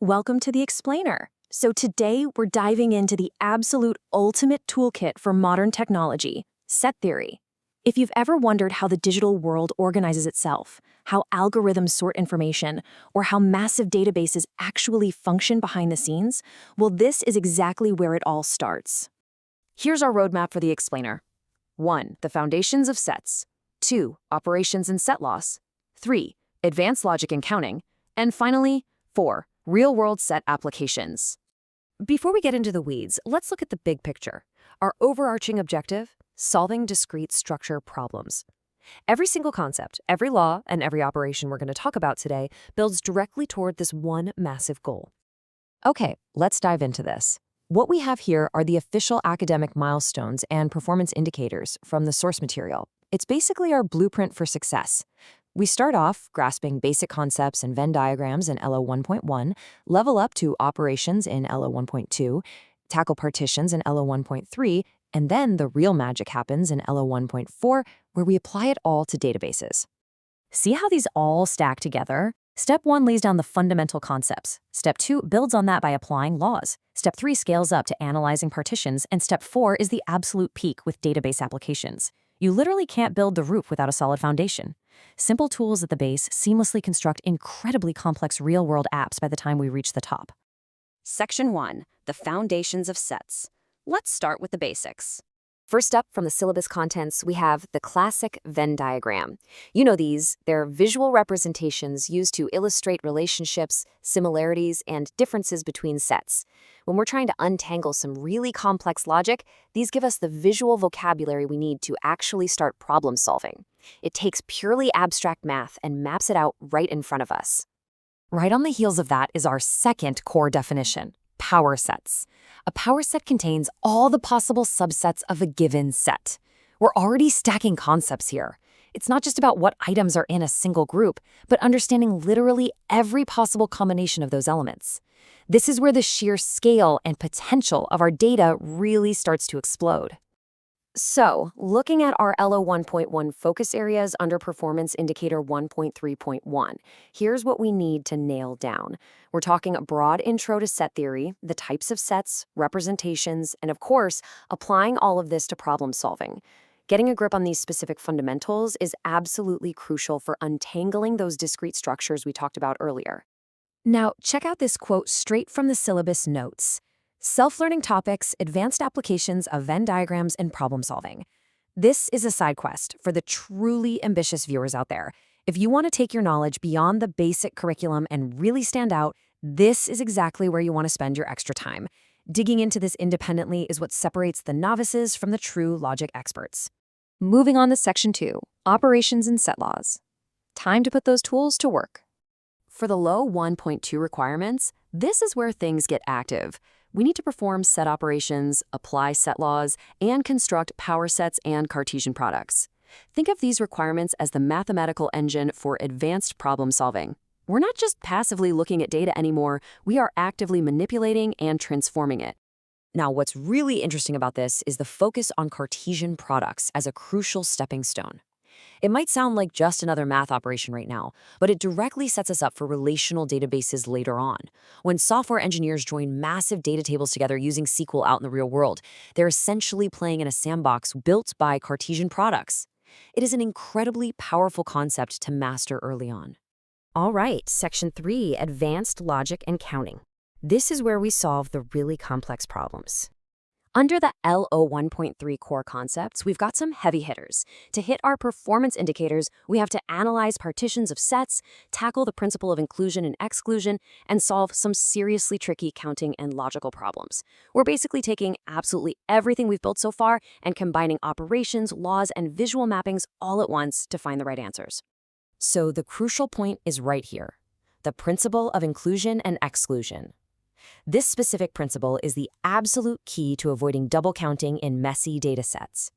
Welcome to the Explainer. So today we're diving into the absolute ultimate toolkit for modern technology, set theory. If you've ever wondered how the digital world organizes itself, how algorithms sort information, or how massive databases actually function behind the scenes, well, this is exactly where it all starts. Here's our roadmap for the Explainer. 1. The foundations of sets. 2. Operations and set loss. 3. Advanced logic and counting. And finally, 4. Real-world set applications. Before we get into the weeds, let's look at the big picture. Our overarching objective? Solving discrete structure problems. Every single concept, every law, and every operation we're going to talk about today builds directly toward this one massive goal. Okay, let's dive into this. What we have here are the official academic milestones and performance indicators from the source material. It's basically our blueprint for success. We start off grasping basic concepts and Venn diagrams in LO 1.1, level up to operations in LO 1.2, tackle partitions in LO 1.3, and then the real magic happens in LO 1.4, where we apply it all to databases. See how these all stack together? Step 1 lays down the fundamental concepts. Step 2 builds on that by applying laws. Step 3 scales up to analyzing partitions, and Step 4 is the absolute peak with database applications. You literally can't build the roof without a solid foundation. Simple tools at the base seamlessly construct incredibly complex real-world apps by the time we reach the top. Section 1. The foundations of sets. Let's start with the basics. First up from the syllabus contents, we have the classic Venn diagram. You know these. They're visual representations used to illustrate relationships, similarities, and differences between sets. When we're trying to untangle some really complex logic, these give us the visual vocabulary we need to actually start problem solving. It takes purely abstract math and maps it out right in front of us. Right on the heels of that is our second core definition: power sets. A power set contains all the possible subsets of a given set. We're already stacking concepts here. It's not just about what items are in a single group, but understanding literally every possible combination of those elements. This is where the sheer scale and potential of our data really starts to explode. So, looking at our LO 1.1 focus areas under Performance Indicator 1.3.1, here's what we need to nail down. We're talking a broad intro to set theory, the types of sets, representations, and of course, applying all of this to problem solving. Getting a grip on these specific fundamentals is absolutely crucial for untangling those discrete structures we talked about earlier. Now, check out this quote straight from the syllabus notes. Self-learning topics, advanced applications of Venn diagrams, and problem solving. This is a side quest for the truly ambitious viewers out there. If you want to take your knowledge beyond the basic curriculum and really stand out, this is exactly where you want to spend your extra time. Digging into this independently is what separates the novices from the true logic experts. Moving on to Section 2, Operations and Set Laws. Time to put those tools to work. For the low 1.2 requirements, this is where things get active. We need to perform set operations, apply set laws, and construct power sets and Cartesian products. Think of these requirements as the mathematical engine for advanced problem solving. We're not just passively looking at data anymore, we are actively manipulating and transforming it. Now, what's really interesting about this is the focus on Cartesian products as a crucial stepping stone. It might sound like just another math operation right now, but it directly sets us up for relational databases later on. When software engineers join massive data tables together using SQL out in the real world, they're essentially playing in a sandbox built by Cartesian products. It is an incredibly powerful concept to master early on. All right, Section 3, Advanced Logic and Counting. This is where we solve the really complex problems. Under the LO 1.3 core concepts, we've got some heavy hitters. To hit our performance indicators, we have to analyze partitions of sets, tackle the principle of inclusion and exclusion, and solve some seriously tricky counting and logical problems. We're basically taking absolutely everything we've built so far and combining operations, laws, and visual mappings all at once to find the right answers. So the crucial point is right here: the principle of inclusion and exclusion. This specific principle is the absolute key to avoiding double counting in messy data sets.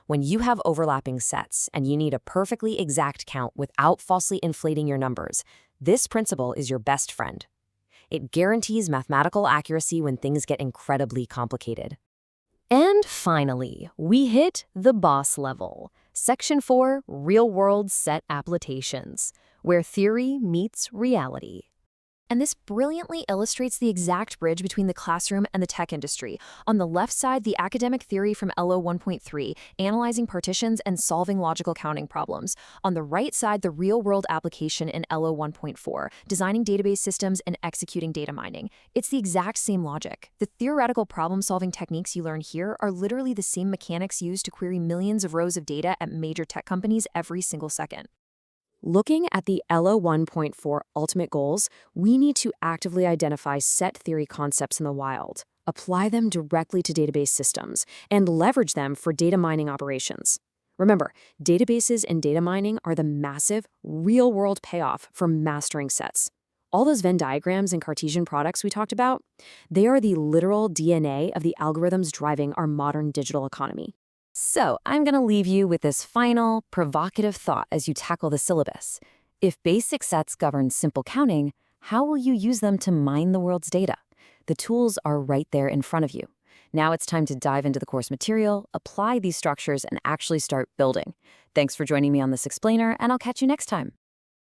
When you have overlapping sets and you need a perfectly exact count without falsely inflating your numbers, this principle is your best friend. It guarantees mathematical accuracy when things get incredibly complicated. And finally, we hit the boss level. Section 4, Real-World Set Applications, where theory meets reality. And this brilliantly illustrates the exact bridge between the classroom and the tech industry. On the left side, the academic theory from LO 1.3, analyzing partitions and solving logical counting problems. On the right side, the real-world application in LO 1.4, designing database systems and executing data mining. It's the exact same logic. The theoretical problem-solving techniques you learn here are literally the same mechanics used to query millions of rows of data at major tech companies every single second. Looking at the LO 1.4 ultimate goals, we need to actively identify set theory concepts in the wild, apply them directly to database systems, and leverage them for data mining operations. Remember, databases and data mining are the massive, real-world payoff for mastering sets. All those Venn diagrams and Cartesian products we talked about, they are the literal DNA of the algorithms driving our modern digital economy. So, I'm going to leave you with this final, provocative thought as you tackle the syllabus. If basic sets govern simple counting, how will you use them to mine the world's data? The tools are right there in front of you. Now it's time to dive into the course material, apply these structures, and actually start building. Thanks for joining me on this explainer, and I'll catch you next time.